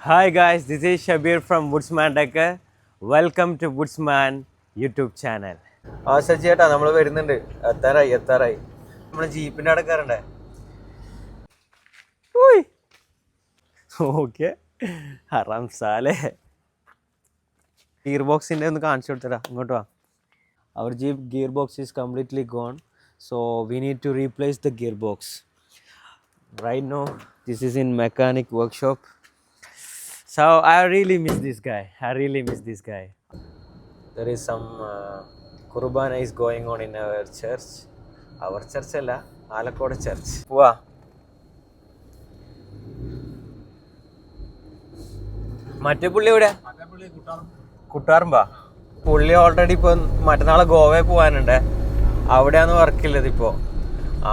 Hi guys, this is Shabir from Woodsman Decker. Welcome to Woodsman YouTube channel. സജ്ജേട്ടാ നമ്മൾ വരുന്നുണ്ട്. എത്താറായി നമ്മൾ ജീപ്പിൻ്റെ അവിടെ കയറണ്ടേ? ഓക്കെ ഹറാം സാലേ. ഗിയർ ബോക്സിൻ്റെ ഒന്ന് കാണിച്ചു കൊടുത്തരാ, ഇങ്ങോട്ട് വാ. Our Jeep gearbox is completely gone, so we need to replace the gearbox. Right now, this is in mechanic workshop. So I really miss this guy. There is some Kurbana is going on in our church. Our church alla, Alakoda church. Wow. മറ്റേ പുള്ളി എവിടെ? കുട്ടാറുമ്പാ. പുള്ളി already ഇപ്പോൾ മറ്റന്നാൾ ഗോവയിൽ പോകാനുണ്ട്. അവിടെയാണ് വർക്കില്ലത് ഇപ്പോൾ.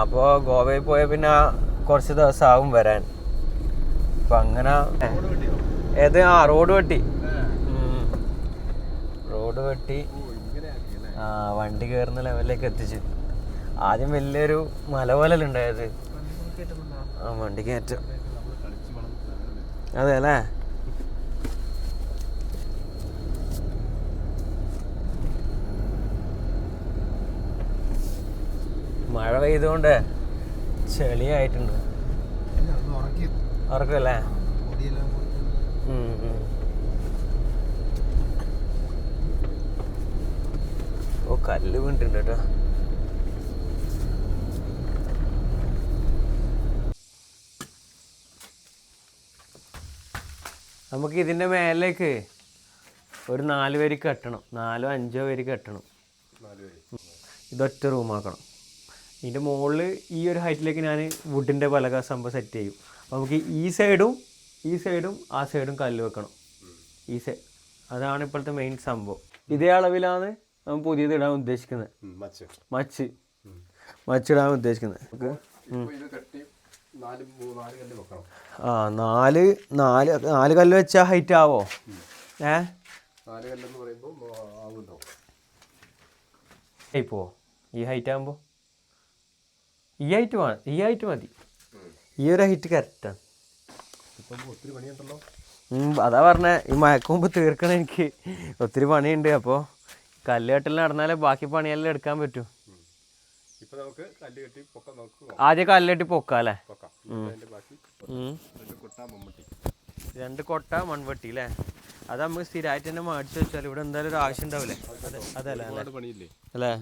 അപ്പോൾ ഗോവയിൽ പോയാൽ പിന്നെ കുറച്ച് ദിവസം ആകും വരാൻ. അപ്പം അങ്ങനെ റോഡ് വെട്ടി വണ്ടി കയറുന്ന ലെവലിലേക്ക് എത്തിച്ചു. ആദ്യം വലിയൊരു മല പോലുണ്ടായത്. വണ്ടി കയറ്റം. അതെ അല്ലേ? മഴ പെയ്തുകൊണ്ട് ചെളിയായിട്ടുണ്ട്. ഉറക്കല്ലേ? ഓ, കല്ല് വീണിട്ടുണ്ട് കേട്ടോ. നമുക്ക് ഇതിൻ്റെ മേലേക്ക് ഒരു 4 വരി കെട്ടണം. 4-5 വരി കെട്ടണം. ഇതൊറ്റ റൂമാക്കണം. ഇതിൻ്റെ മുകളിൽ ഈ ഒരു ഹൈറ്റിലേക്ക് ഞാൻ വുഡിൻ്റെ പലക സംഭവം സെറ്റ് ചെയ്യും. അപ്പോൾ നമുക്ക് ഈ സൈഡും ആ സൈഡും കല്ല് വെക്കണം. അതാണ് ഇപ്പോഴത്തെ മെയിൻ സംഭവം. ഇതേ അളവിലാണ് നമ്മൾ പുതിയത് ഇടാൻ ഉദ്ദേശിക്കുന്നത്. മച്ചിടാൻ ഉദ്ദേശിക്കുന്നത്. നാല് കല്ല് വെച്ചാൽ ഹൈറ്റ് ആവോ? പോവോ? ഈ ഹൈറ്റ് ആകുമ്പോൾ ഈ ഹൈറ്റ് മതി. ഈ ഒരു ഹൈറ്റ് കറക്റ്റാണ്. അതാ പറഞ്ഞ ഈ മയക്കുമ്പ് തീർക്കണം. എനിക്ക് ഒത്തിരി പണിയുണ്ട്. അപ്പോൾ കല്ലുകെട്ടൽ നടന്നാലേ ബാക്കി പണിയെല്ലാം എടുക്കാൻ പറ്റൂ. ആദ്യം കല്ലുകെട്ടി പൊക്കാം അല്ലേ? 2 കൊട്ട മൺവെട്ടി അല്ലേ? അത് നമുക്ക് സ്ഥിരമായിട്ട് തന്നെ മേടിച്ച് വെച്ചാൽ ഇവിടെ എന്തായാലും ഒരു ആവശ്യം ഉണ്ടാവില്ലേ? അതല്ലേ അല്ലേ?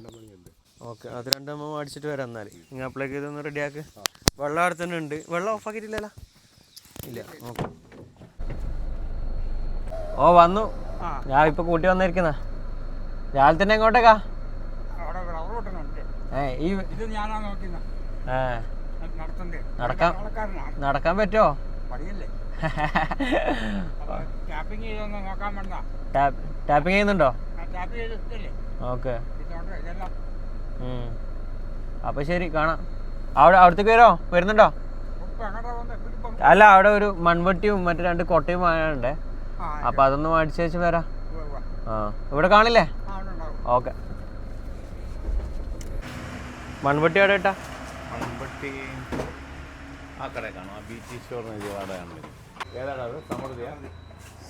ഓക്കെ, അത് 2 നമ്മൾ മേടിച്ചിട്ട് വരാം. എന്നാൽ നിങ്ങൾ അപ്പോഴേക്ക് ഇതൊന്ന് റെഡിയാക്ക്. വെള്ളം അവിടെ തന്നെ ഉണ്ട്. വെള്ളം ഓഫാക്കിയിട്ടില്ലല്ലോ? ഇല്ല. ഓക്കെ. ഓ, വന്നു. ഞാൻ ഇപ്പൊ കൂട്ടി വന്നിരിക്കുന്ന. രാവിലെ തന്നെ എങ്ങോട്ടേക്കാ? നടക്കാൻ പറ്റുമോ? ടാപ്പിംഗ് ചെയ്യുന്നുണ്ടോ? ഓക്കെ. അപ്പൊ ശരി, കാണാം. അവിടത്തേക്ക് വരുന്നുണ്ടോ? അല്ല, അവിടെ ഒരു മൺവെട്ടിയും മറ്റു 2 കൊട്ടയും വാങ്ങാനുണ്ടേ. അപ്പൊ അതൊന്ന് മേടിച്ച് വെച്ച് വരാം. ഇവിടെ കാണില്ലേ? ഓക്കെ. മൺവെട്ടി അവിടെ ഇട്ടാ? മൺവെട്ടി ആ കടയിൽ കാണും. ആ ബീച്ച് സ്റ്റോറിന് ഏതാണ്?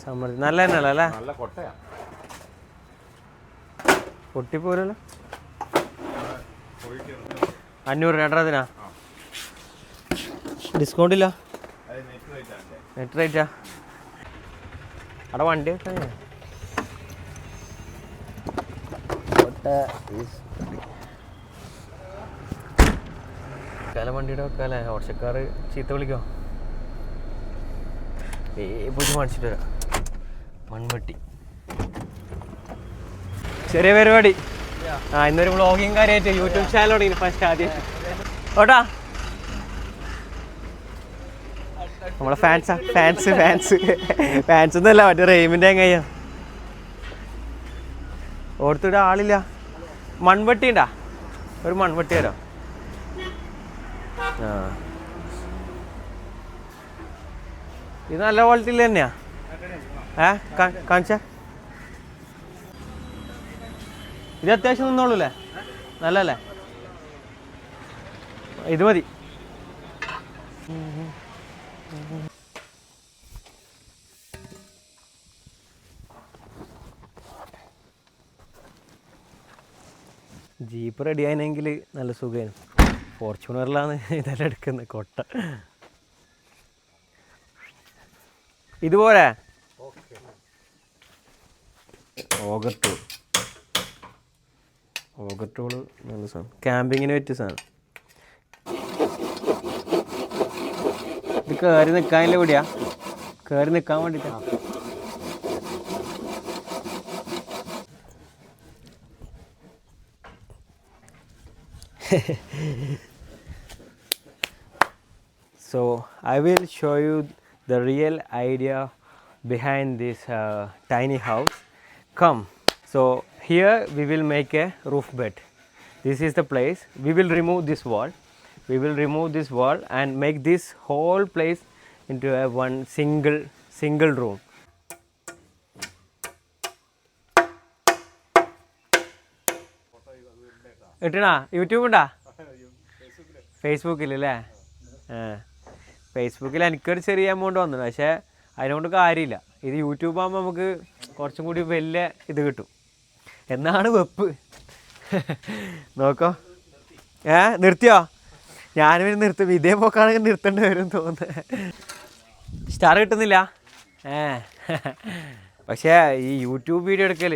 സമൃദ്ധി. നല്ല തന്നെയല്ലേ? അല്ലേ? നല്ല കൊട്ടയാ. പൊട്ടിപ്പോരല്ലോ. 500 രണ്ടതിനാ? ഡിസ്കൗണ്ട് ഇല്ല? നെറ്റ് റേറ്റാ? അവിടെ വണ്ടി വെക്കാൻ വണ്ടിയുടെ വെക്കാല്ലേ? ഓട്ടോക്കാർ ചീത്ത വിളിക്കോ? പോയിട്ട് മേടിച്ചിട്ട് വരാം. മൺവെട്ടി ചെറിയ പരിപാടി. ഇന്നൊരു വ്ളോഗിങ് കാര്യമായിട്ട് യൂട്യൂബ് ചാനൽ തുടങ്ങി ഫസ്റ്റ് ആദ്യം. ഓട്ടാ നമ്മളെ ഫാൻസ് ഒന്നുമല്ല, മറ്റേ റെയിമിൻ്റെ എങ്ങനെയാ ഓർത്തിടെ ആളില്ല. മൺവെട്ടി ഉണ്ടാ? ഒരു മൺവെട്ടി തരാം. ഇത് നല്ല ക്വാളിറ്റിയിൽ തന്നെയാ. കാണിച്ച ഇത് അത്യാവശ്യം നിന്നോളൂല്ലേ? നല്ലല്ലേ? ഇത് മതി. ജീപ്പ് റെഡി ആയെങ്കിൽ നല്ല സുഖമാണ്. ഫോർച്യൂണറിലാണ് ഇതെല്ലാം എടുക്കുന്നത് കൊട്ട. ഇതുപോലെ ഓഗർട്ടോള് നല്ല സാധനം, ക്യാമ്പിങ്ങിന് പറ്റിയ സാധനം. ഇത് കയറി നിൽക്കാനില്ല എവിടെയാ, കയറി നിൽക്കാൻ വേണ്ടിയിട്ടാ. So I will show you the real idea behind this tiny house. Come. So here we will make a roof bed. This is the place. We will remove this wall. We will remove this wall and make this whole place into a one single room. ഇട്ടണാ YouTube ഉണ്ടാ? ഫേസ്ബുക്കിലല്ലേ? ഫേസ്ബുക്കിൽ എനിക്കൊരു ചെറിയ amount വന്നു, പക്ഷേ അതിനെക്കൊണ്ട് കാര്യമില്ല. ഇത് യൂട്യൂബ് ആകുമ്പോൾ നമുക്ക് കുറച്ചും കൂടി വലിയ ഇത് കിട്ടും എന്നാണ് വെപ്പ്. നോക്കോ. നിർത്തിയോ? ഞാനും നിർത്തും. ഇതേ പോക്കാണെങ്കിൽ നിർത്തേണ്ടി വരും തോന്നുന്നത്. സ്റ്റാർ കിട്ടുന്നില്ല. പക്ഷേ ഈ യൂട്യൂബ് വീഡിയോ എടുക്കൽ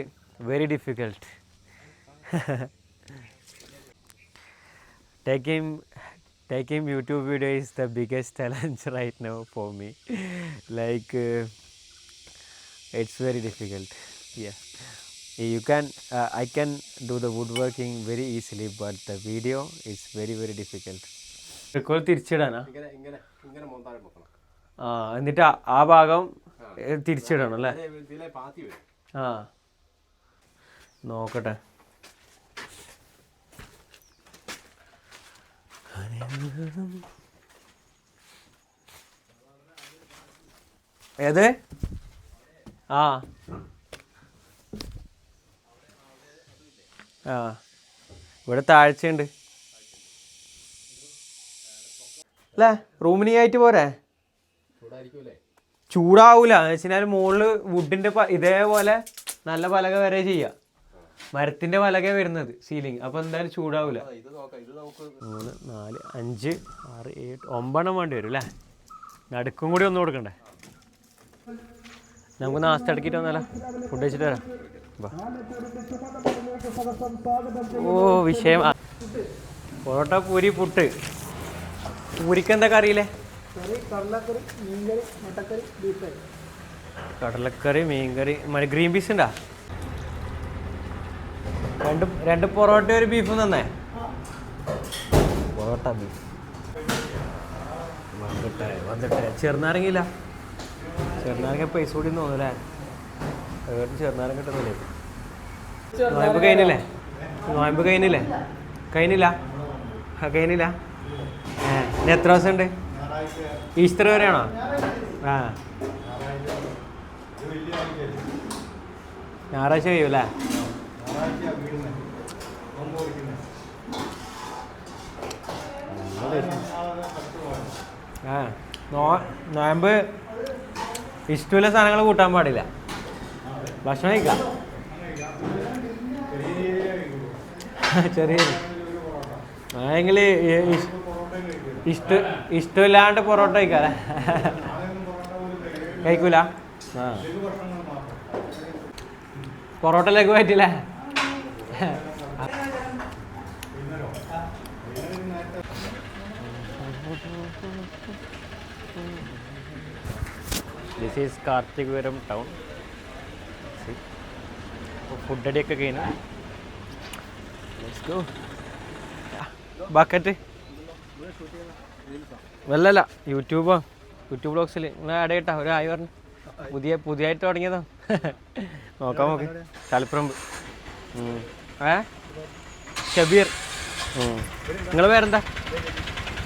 very difficult. Taking YouTube video is the biggest challenge right now for me. Like it's very difficult. Yeah, you can I can do the woodworking very easily, but the video is very difficult. ഇപ്പോൾ തിരിച്ചിടാനാ? എന്നിട്ട് ആ ഭാഗം തിരിച്ചിടണം അല്ലേ? നോക്കട്ടെ. ഏത്? ഇവിടെ താഴ്ചയുണ്ട് അല്ലേ? റൂമിന് ആയിട്ട് പോരെ? ചൂടാവൂല എന്ന് വെച്ചാൽ മുകളിൽ വുഡിൻ്റെ ഇതേപോലെ നല്ല പലക വരെ ചെയ്യാം. മരത്തിൻ്റെ പലക വരുന്നത് സീലിംഗ്. അപ്പോൾ എന്തായാലും ചൂടാവില്ല. 3, 4, 5, 6, 7, 9 വേണ്ടി വരും അല്ലേ? നടുക്കും കൂടി ഒന്ന് കൊടുക്കണ്ടേ? നമുക്ക് നാസ്ത അടക്കിയിട്ട് വന്നാലോ? ഫുഡ് കഴിച്ചിട്ട് വരാം. ഓ വിഷയം. പൊറോട്ട, പൂരി, പുട്ട്. പൂരിക്ക് എന്താ കറിയില്ലേ? കടലക്കറി, മീൻകറി, മറ്റേ ഗ്രീൻ പീസ് ഉണ്ടാ? രണ്ട് പൊറോട്ട ഒരു ബീഫും തന്നേ. പൊറോട്ട ബീഫ് വന്നിട്ടേ. ചെറുനാരങ്ങയില്ല? ചെറുനാരങ്ങ പൈസ കൂടി തോന്നുന്നല്ലേ? ചെറുനാരങ്ങ കിട്ടുന്നില്ലേ? നോയമ്പ് കഴിഞ്ഞില്ലേ? കഴിഞ്ഞില്ല? ഇനി എത്ര ദിവസം ഉണ്ട്? ഈസ്റ്റർ വരെയാണോ? ഞായറാഴ്ച കഴിയൂല്ലേ? നോയമ്പ് ഇഷ്ടമുള്ള സാധനങ്ങൾ കൂട്ടാൻ പാടില്ല. ഭക്ഷണം കഴിക്കാം. ചെറിയ എങ്കിൽ ഇഷ്ടമില്ലാണ്ട് പൊറോട്ട കഴിക്കാല്ലേ? കഴിക്കൂല? പൊറോട്ടയിലേക്ക് പറ്റില്ലേ? This is Karthikapuram town. Food അടിയൊക്കെ കഴിഞ്ഞു. Let's go. ബക്കറ്റ് വല്ലല്ല യൂട്യൂബ് ബ്ലോഗ്സിൽ നിങ്ങൾ ആഡ് ചെയ്യട്ടാ. ഒരു ആയി പറഞ്ഞു. പുതിയതായിട്ട് തുടങ്ങിയതാ. നോക്കാം നോക്ക്. തലപ്പുറമ്പ്. ഷബീർ. നിങ്ങൾ പേരെന്താ?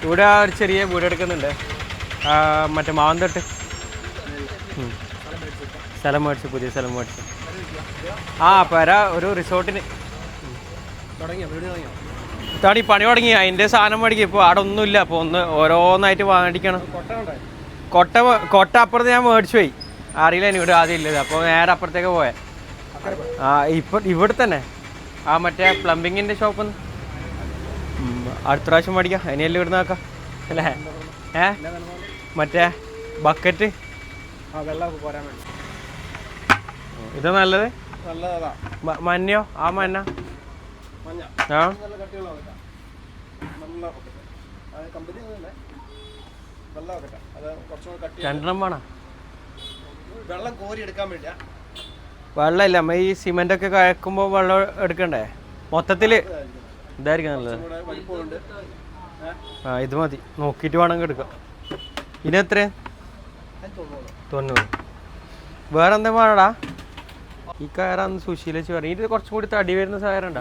ഇവിടെ ഒരു ചെറിയ വീട് എടുക്കുന്നുണ്ട്. മറ്റേ മാവന്തട്ട് സ്ഥലം മേടിച്ചു, പുതിയ സ്ഥലം മേടിച്ചു. പെര ഒരു റിസോർട്ടിന് തടി പണി തുടങ്ങി. അതിൻ്റെ സാധനം മേടിക്കും. ഇപ്പോൾ അവിടെ ഒന്നുമില്ല. അപ്പോൾ ഓരോന്നായിട്ട് മേടിക്കണം. കൊട്ട അപ്പുറത്ത് ഞാൻ മേടിച്ചു പോയി. അറിയില്ല ഇവിടെ ആദ്യം ഇല്ലത്. അപ്പോൾ നേരെ അപ്പുറത്തേക്ക് പോയെ. ഇവിടെ തന്നെ ആ മറ്റേ പ്ലംബിങ്ങിൻ്റെ ഷോപ്പ് അടുത്ത പ്രാവശ്യം മേടിക്കാം അതിനെല്ലാം ഇവിടുന്ന് നോക്കാം അല്ലേ? മറ്റേ ബക്കറ്റ് ഇതാ നല്ലത്. മഞ്ഞയോ? ആ മഞ്ഞ ആ രണ്ടെണ്ണം വേണം. വെള്ളം കോരി എടുക്കാൻ വേണ്ടിയാ. വെള്ളമില്ല, നമ്മൾ ഈ സിമെന്റ് ഒക്കെ കഴക്കുമ്പോൾ വെള്ളം എടുക്കണ്ടേ? മൊത്തത്തിൽ ഇതായിരിക്കും നല്ലത്. ആ ഇത് മതി, നോക്കിയിട്ട് വേണമെങ്കിൽ എടുക്കാം. ഇനി എത്ര? 90. വേറെ എന്താ വേണടാ? ഈ കയറാന്ന് സുശീലിച്ച് പറയും. ഇത് കുറച്ചും കൂടി തടി വരുന്ന കയറുണ്ടോ?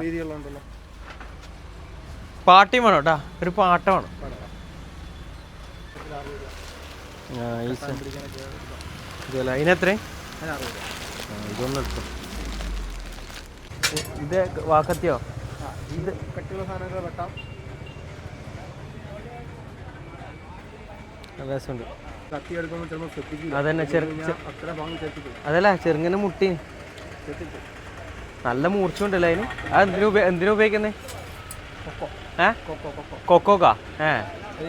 പാട്ടി വേണം കേട്ടാ, ഒരു പാട്ട വേണം. ഇതിനെത്ര? ഇതൊന്നും എടുത്തു. ഇത് വാക്കത്തിയോ? ഇത് കട്ടിയുള്ള സാധനങ്ങൾ വെട്ടാം. രസമുണ്ട്. കത്തി എടുക്കുമ്പോൾ ചിലപ്പോൾ ശ്രദ്ധിക്കില്ല. അതന്നെ അത്ര ഭാഗം ചെത്തിക്കും. അതല്ല ചെറുങ്ങനെ മുട്ടി നല്ല മൂർച്ചയുണ്ടല്ലോ അതിന്. അത് എന്തിനാ ഉപയോഗിക്കുന്നേ? കൊക്കോക്കാ?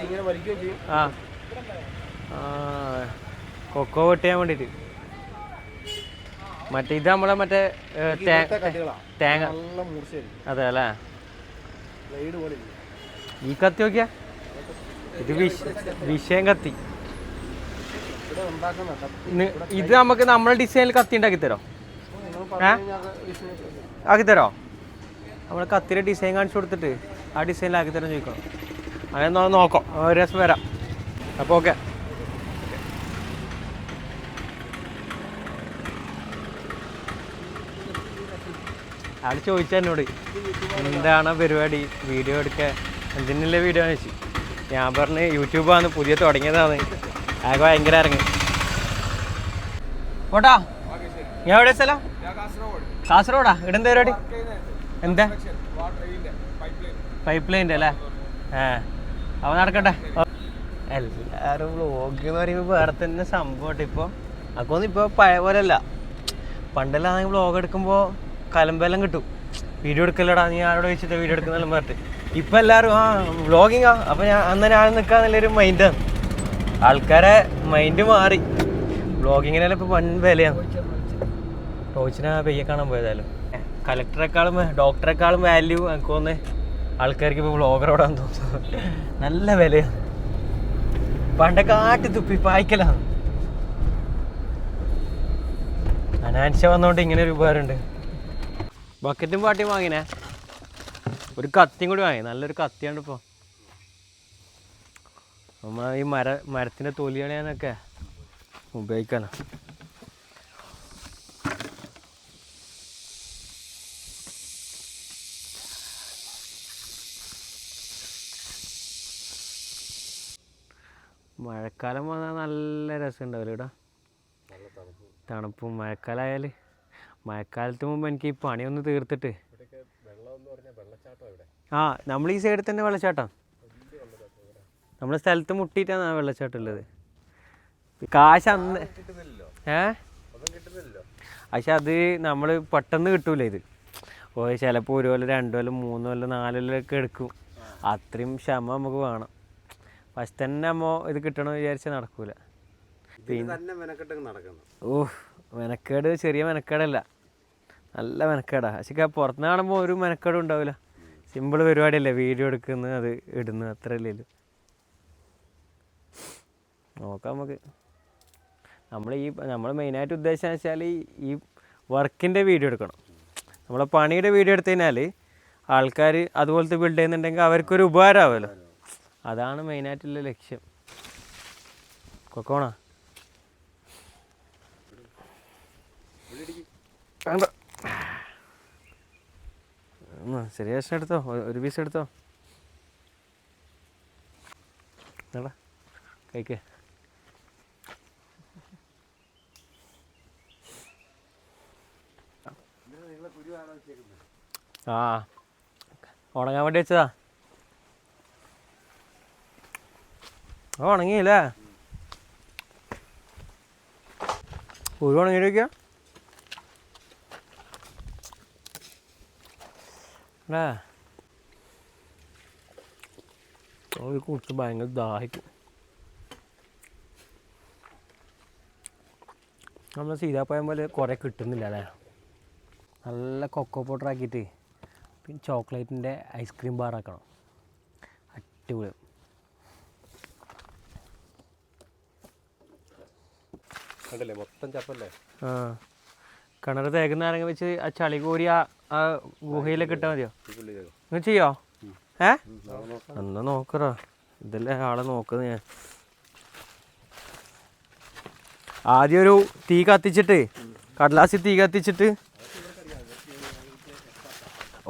ഇങ്ങനെ വലിക്കുകയും ചെയ്യും. ആ കൊക്കോ വെട്ടിയാൻ വേണ്ടിയിട്ട്. മറ്റേ ഇത് നമ്മളെ മറ്റേ തേങ്ങ. അതെ അല്ലേ? ഈ കത്തി നോക്കിയാ, ഇത് വിഷയം കത്തി. ഇത് നമുക്ക് നമ്മളെ ഡിസൈനിൽ കത്തി ഉണ്ടാക്കി തരോ? ആക്കി തരോ? നമ്മൾ കത്തിയുടെ ഡിസൈൻ കാണിച്ചു കൊടുത്തിട്ട് ആ ഡിസൈനിൽ ആക്കി തരാൻ ചോദിക്കണം. അങ്ങനെ നോക്കാം, ഒരു ദിവസം വരാം. അപ്പോൾ ഓക്കെ. ആൾ ചോദിച്ചാൽ എന്നോട് എന്താണ് പരിപാടി, വീഡിയോ എടുക്കാൻ, എന്തിനുള്ള വീഡിയോ എന്ന് വെച്ചു. ഞാൻ പറഞ്ഞ് യൂട്യൂബാണ്, പുതിയ തുടങ്ങിയതാണ്. ആകെ ഭയങ്കര ഇറങ്ങി ഓട്ടാ. ഞാൻ എവിടെ സ്ഥലം? കാസർഗോഡാ. ഇവിടെ എന്താ പരിപാടി? എന്താ പൈപ്പ് ലൈൻ്റെ അല്ലേ? അവ നടക്കട്ടെ. എല്ലാവരും വ്ളോഗ് എന്ന് പറയുമ്പോൾ വേറെ തന്നെ സംഭവം. ഇപ്പോൾ അതൊന്നും ഇപ്പോൾ പഴയ പോലെയല്ല. പണ്ടെല്ലാം ആണെങ്കിൽ വ്ളോഗ് എടുക്കുമ്പോൾ കലമ്പെല്ലാം കിട്ടും. വീഡിയോ എടുക്കല്ലടാ, നീ ആരോട് വെച്ചിട്ട് വീഡിയോ എടുക്കുന്നെല്ലാം പറഞ്ഞിട്ട്. ഇപ്പം എല്ലാവരും വ്ളോഗിങ്ങാ. അപ്പം ഞാൻ നിൽക്കാന്നുള്ളൊരു മൈൻഡാണ്. ആൾക്കാരെ മൈൻഡ് മാറി. വ്ളോഗിങ്ങിനെല്ലാം ഇപ്പോൾ വൻ വിലയാണ്. ടോച്ചിനെ പെയ്യെ കാണാൻ പോയതായാലും കളക്ടറെക്കാളും ഡോക്ടറെക്കാളും വാല്യൂ എനിക്ക് തോന്നുന്നത് ആൾക്കാർക്ക് ഇപ്പോൾ വ്ളോഗറോടാന്ന് തോന്നുന്നു. നല്ല വിലയാണ്. പണ്ടൊക്കെ ആട്ടി തുപ്പി പായ്ക്കലാണ്. അനാൻഷ വന്നോണ്ട് ഇങ്ങനെ ഒരു ഉപകാരമുണ്ട്. ബക്കറ്റും പാട്ടിയും വാങ്ങിനേ, ഒരു കത്തിയും കൂടി വാങ്ങി. നല്ലൊരു കത്തിയാണ് ഇപ്പോൾ. നമ്മൾ ഈ മരത്തിൻ്റെ തൊലി കളയാനൊക്കെ ഉപയോഗിക്കാനാണ്. മഴക്കാലം വന്നാൽ നല്ല രസമുണ്ടാവില്ല ഇവിടെ? തണുപ്പും മഴക്കാലമായാൽ. മഴക്കാലത്ത് മുമ്പ് എനിക്ക് ഈ പണിയൊന്ന് തീർത്തിട്ട് നമ്മൾ ഈ സൈഡിൽ തന്നെ വെള്ളച്ചാട്ടം. നമ്മുടെ സ്ഥലത്ത് മുട്ടിയിട്ടാണ് ആ വെള്ളച്ചാട്ടം ഉള്ളത്. കാശ് അന്ന് പക്ഷെ അത് നമ്മൾ പെട്ടെന്ന് കിട്ടൂല. ഇത് ചിലപ്പോൾ 1 കൊല്ലം 2 കൊല്ലം 3 കൊല്ലം 4 കൊല്ലമൊക്കെ എടുക്കും. അത്രയും ക്ഷമ നമുക്ക് വേണം. ഫസ്റ്റ് തന്നെ ഇത് കിട്ടണമെന്ന് വിചാരിച്ചാൽ നടക്കൂല. മെനക്കേട് ചെറിയ മെനക്കേടല്ല, നല്ല മെനക്കേടാ. പക്ഷെ പുറത്തുനിന്ന് കാണുമ്പോൾ ഒരു മെനക്കേടും ഉണ്ടാവില്ല. സിമ്പിൾ പരിപാടിയല്ലേ, വീഡിയോ എടുക്കുന്നത്, അത് ഇടുന്നു, അത്രയല്ലേ ഇത്. നോക്കാം നമുക്ക്. നമ്മൾ മെയിനായിട്ട് ഉദ്ദേശം വെച്ചാൽ ഈ വർക്കിൻ്റെ വീഡിയോ എടുക്കണം. നമ്മളെ പണിയുടെ വീഡിയോ എടുത്തു കഴിഞ്ഞാൽ ആൾക്കാർ അതുപോലത്തെ ബിൽഡ് ചെയ്യുന്നുണ്ടെങ്കിൽ അവർക്കൊരു ഉപകാരമാവുമല്ലോ. അതാണ് മെയിനായിട്ടുള്ള ലക്ഷ്യം. കൊക്കോണ വേണ്ട, ചെറിയ കഷ്ണം എടുത്തോ, ഒരു പീസ് എടുത്തോ. വേണ്ട, കഴിക്കേ. ഉണങ്ങാൻ വേണ്ടി വെച്ചതാ. ഉണങ്ങിയില്ലേ? ഒരു ഉണങ്ങിയിട്ട് വയ്ക്കുക. അല്ലേ കുടിച്ച് ഭയങ്കര ദാഹിക്കും. നമ്മൾ സീതാപ്പഴം പോലെ കുറേ കിട്ടുന്നില്ല അല്ലേ. നല്ല കൊക്കോ പൗഡർ ആക്കിയിട്ട് പിന്നെ ചോക്ലേറ്റിൻ്റെ ഐസ്ക്രീം ബാർ ആക്കണം. അടിപൊളി. കണ്ടല്ലേ മൊത്തം ചപ്പല്ലേ. ആ കിണർ തേക്കുന്ന ആരെങ്കിലും വെച്ച് ആ ചളി കോരി ആ ഗുഹയിലൊക്കെ ഇട്ടാൽ മതിയോ? നിങ്ങൾ ചെയ്യോ? എന്നാ നോക്കറാ. ഇതല്ലേ ആളെ നോക്കുന്നത് ഞാൻ. ആദ്യം ഒരു തീ കത്തിച്ചിട്ട് കടലാസിൽ തീ കത്തിച്ചിട്ട്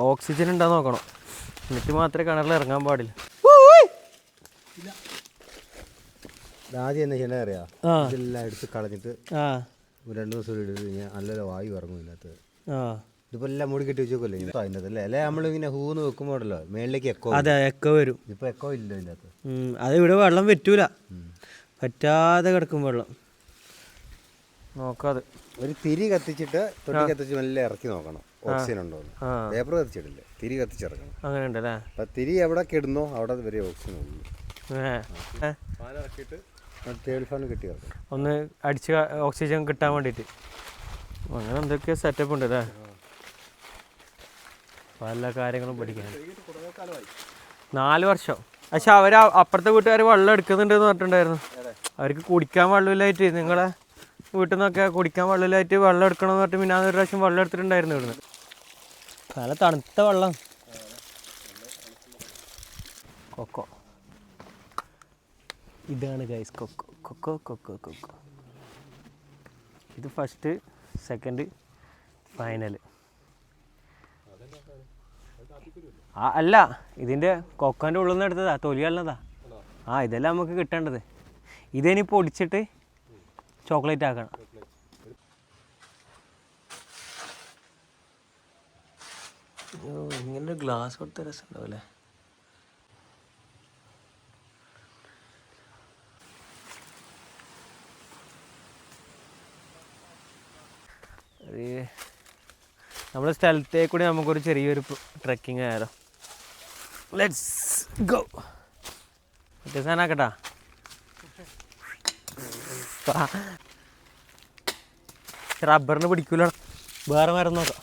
ഓക്സിജൻ ഉണ്ടാന്ന് നോക്കണം. എന്നിട്ട് മാത്രമേ കിണറിൽ ഇറങ്ങാൻ പാടില്ല. ആദ്യം എന്നാ ചെയ്യണേ അറിയാം, ഇതെല്ലാം എടുത്ത് കളഞ്ഞിട്ട് 2 ദിവസം ഇട്ട് കഴിഞ്ഞാൽ നല്ലൊരു വായു ഇറങ്ങും ഇതിനകത്ത്. ഇതിപ്പോ എല്ലാം മൂടി കെട്ടി വെച്ചോക്കല്ലേ അതിൻ്റെ അല്ലേ. അല്ലെ നമ്മളിങ്ങനെ ഹൂന്ന് വെക്കുമ്പോഴല്ലോ മേളിലേക്ക് എക്കോ. അതെ, എക്കോ വരും. ഇപ്പൊ എക്കോ ഇല്ല ഇതിൻ്റെ അകത്ത്. അത് ഇവിടെ വെള്ളം പറ്റൂല, പറ്റാതെ കിടക്കും വെള്ളം. നോക്കാതെ ഒരു തിരി കത്തിച്ചിട്ട് തൊട്ടി കത്തിച്ച് മെല്ലെ ഇറക്കി നോക്കണം ഓക്സിജൻ ഉണ്ടോ എന്ന്. പേപ്പർ കത്തിച്ചിട്ടില്ലേ, തിരി കത്തിച്ചിറക്കണം. അങ്ങനെ ഉണ്ടല്ലേ. അപ്പൊ തിരി എവിടെ കിടുന്നോ അവിടെ വരെ ഓക്സിജൻ ഉള്ളു. ടേബിൾ ഫാൻ കെട്ടി ഇറക്കണം, ഒന്ന് അടിച്ച് ഓക്സിജൻ കിട്ടാൻ വേണ്ടിയിട്ട്. അങ്ങനെ എന്തൊക്കെയോ സെറ്റപ്പ് ഉണ്ട് അല്ലേ. പല കാര്യങ്ങളും പഠിക്കാൻ 4 വർഷം. പക്ഷെ അവർ അപ്പുറത്തെ വീട്ടുകാർ വെള്ളം എടുക്കുന്നുണ്ടെന്ന് പറഞ്ഞിട്ടുണ്ടായിരുന്നു. അവർക്ക് കുടിക്കാൻ വെള്ളമില്ലായിട്ട്, നിങ്ങളെ വീട്ടിൽ നിന്നൊക്കെ കുടിക്കാൻ വെള്ളമില്ലായിട്ട് വെള്ളം എടുക്കണമെന്ന് പറഞ്ഞിട്ട് പിന്നെ ഒരു പ്രാവശ്യം വെള്ളം എടുത്തിട്ടുണ്ടായിരുന്നു ഇവിടുന്ന്. നല്ല തണുത്ത വെള്ളം. കൊക്കോ ഇതാണ് ഗൈസ്, കൊക്കോ കൊക്കോ കൊക്കോ കൊക്കോ. ഇത് ഫസ്റ്റ്, സെക്കൻഡ്, ഫൈനൽ. അല്ല, ഇതിൻ്റെ കൊക്കോൻ്റെ ഉള്ളിൽ നിന്ന് എടുത്തതാ, തൊലി അല്ലതാ. ഇതെല്ലാം നമുക്ക് കിട്ടേണ്ടത്. ഇതിനി പൊടിച്ചിട്ട് ചോക്ലേറ്റ് ആക്കണം. ഇങ്ങനെ ഗ്ലാസ് കൊടുത്ത രസം ഉണ്ടാവില്ലേ. നമ്മുടെ സ്ഥലത്തേ കൂടി നമുക്കൊരു ചെറിയൊരു ട്രെക്കിങ് ആയാലോ. Let's go. മറ്റേ സാധനം ആക്കട്ടാ. റബ്ബറിന് പിടിക്കൂല, വേറെ മരം നോക്കാം.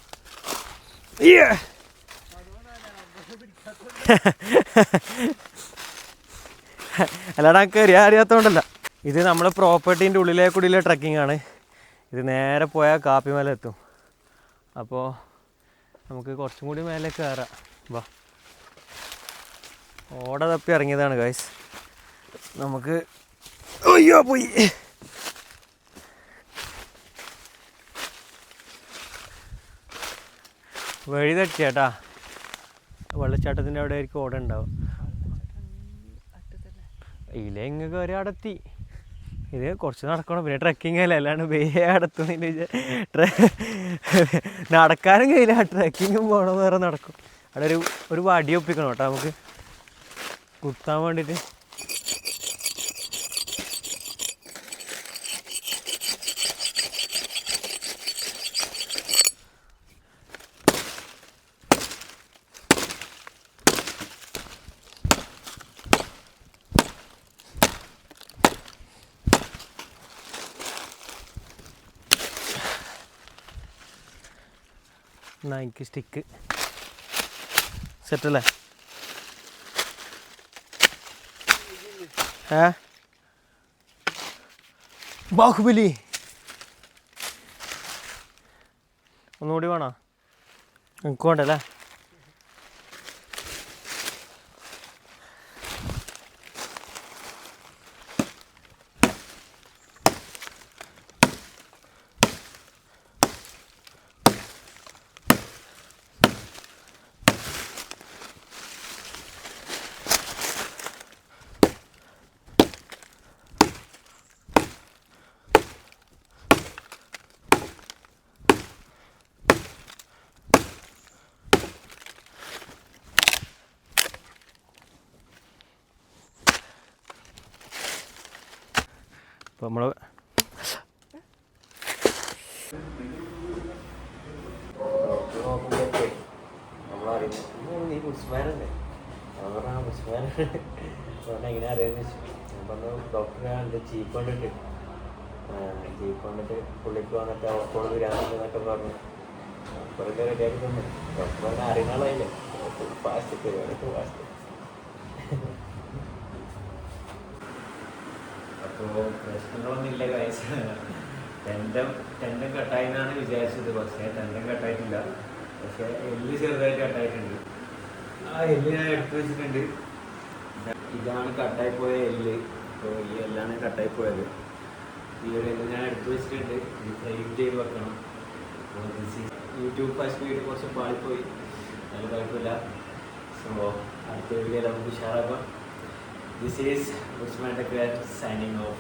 അല്ലാടാ കയറി അറിയാത്തതുകൊണ്ടല്ല. ഇത് നമ്മുടെ പ്രോപ്പർട്ടീൻ്റെ ഉള്ളിലേക്കൂടിയുള്ള ട്രെക്കിംഗ് ആണ്. ഇത് നേരെ പോയാൽ കാപ്പിമല എത്തും. അപ്പോൾ നമുക്ക് കുറച്ചും കൂടി മേലെ കയറാം. വാ, ഓട തപ്പി ഇറങ്ങിയതാണ് ഗൈസ്. നമുക്ക് അയ്യോ പോയി. വഴി തെറ്റിയാട്ടാ. വെള്ളച്ചാട്ടത്തിൻ്റെ അവിടെ ആയിരിക്കും ഓട ഉണ്ടാവും. ഇതിലെ ഇങ്ങ് കയറി അടത്തി. ഇത് കുറച്ച് നടക്കണം, പിന്നെ ട്രെക്കിങ് അല്ല, അല്ലാണ്ട് വേ അടത്തുന്നില്ല. നടക്കാനും കഴിയില്ല, ട്രെക്കിങ്ങും പോകണമെന്ന് വേറെ നടക്കും. അവിടെ ഒരു വടി ഒപ്പിക്കണം കേട്ടോ നമുക്ക് കുത്താൻ വേണ്ടിയിട്ട്. എനിക്ക് സ്റ്റിക്ക് സെറ്റല്ലേ. ബാഹുബലി ഒന്നുകൂടി വേണോ? എനിക്ക് വേണ്ടല്ലേ. അപ്പോൾ നമ്മൾ ഉസ്മാനല്ലേ? ഞാൻ പറഞ്ഞ ഉസ്മാൻ പറഞ്ഞാൽ എങ്ങനെ അറിയാമെന്ന് വെച്ചു. ഞാൻ പറഞ്ഞു ഡോക്ടറെ എൻ്റെ ചീപ്പ് കണ്ടിട്ട് പുള്ളിക്ക് വന്നിട്ട് അവർക്ക് വരാമെന്നൊക്കെ പറഞ്ഞു. ഡോക്ടറൊക്കെ റെഡിയാക്കി തന്നു. ഡോക്ടർ പറഞ്ഞാൽ അറിയുന്ന ആളായില്ലേ, ഫാസ്റ്റ് പരിപാടിയൊക്കെ ഫാസ്റ്റ്. അപ്പോൾ പ്രശ്നങ്ങളൊന്നും ഇല്ല കാഴ്ച. ടെൻഡം കട്ടായി എന്നാണ് വിചാരിച്ചത്, പക്ഷേ ടെൻഡം കട്ടായിട്ടില്ല. പക്ഷേ എല്ല് ചെറുതായിട്ട് കട്ടായിട്ടുണ്ട്. ആ എല്ല് ഞാൻ എടുത്തു വെച്ചിട്ടുണ്ട്. ഇതാണ് കട്ടായിപ്പോയ എല്ല്. അപ്പോൾ ഈ എല്ലാണ് കട്ടായിപ്പോയത്. ഈ ഒരു എല്ല് ഞാൻ എടുത്തു വെച്ചിട്ടുണ്ട്. ഇത് ഫ്രെയിം ചെയ്ത് വെക്കണം. അപ്പോൾ യൂട്യൂബ് ഫസ്റ്റ് വീഡിയോ കുറച്ച് പാളിപ്പോയി, നല്ല കുഴപ്പമില്ല. സോ അടുത്ത വീഡിയോ നമുക്ക് ഉഷാറാക്കാം. This is Usman Tekrat signing off.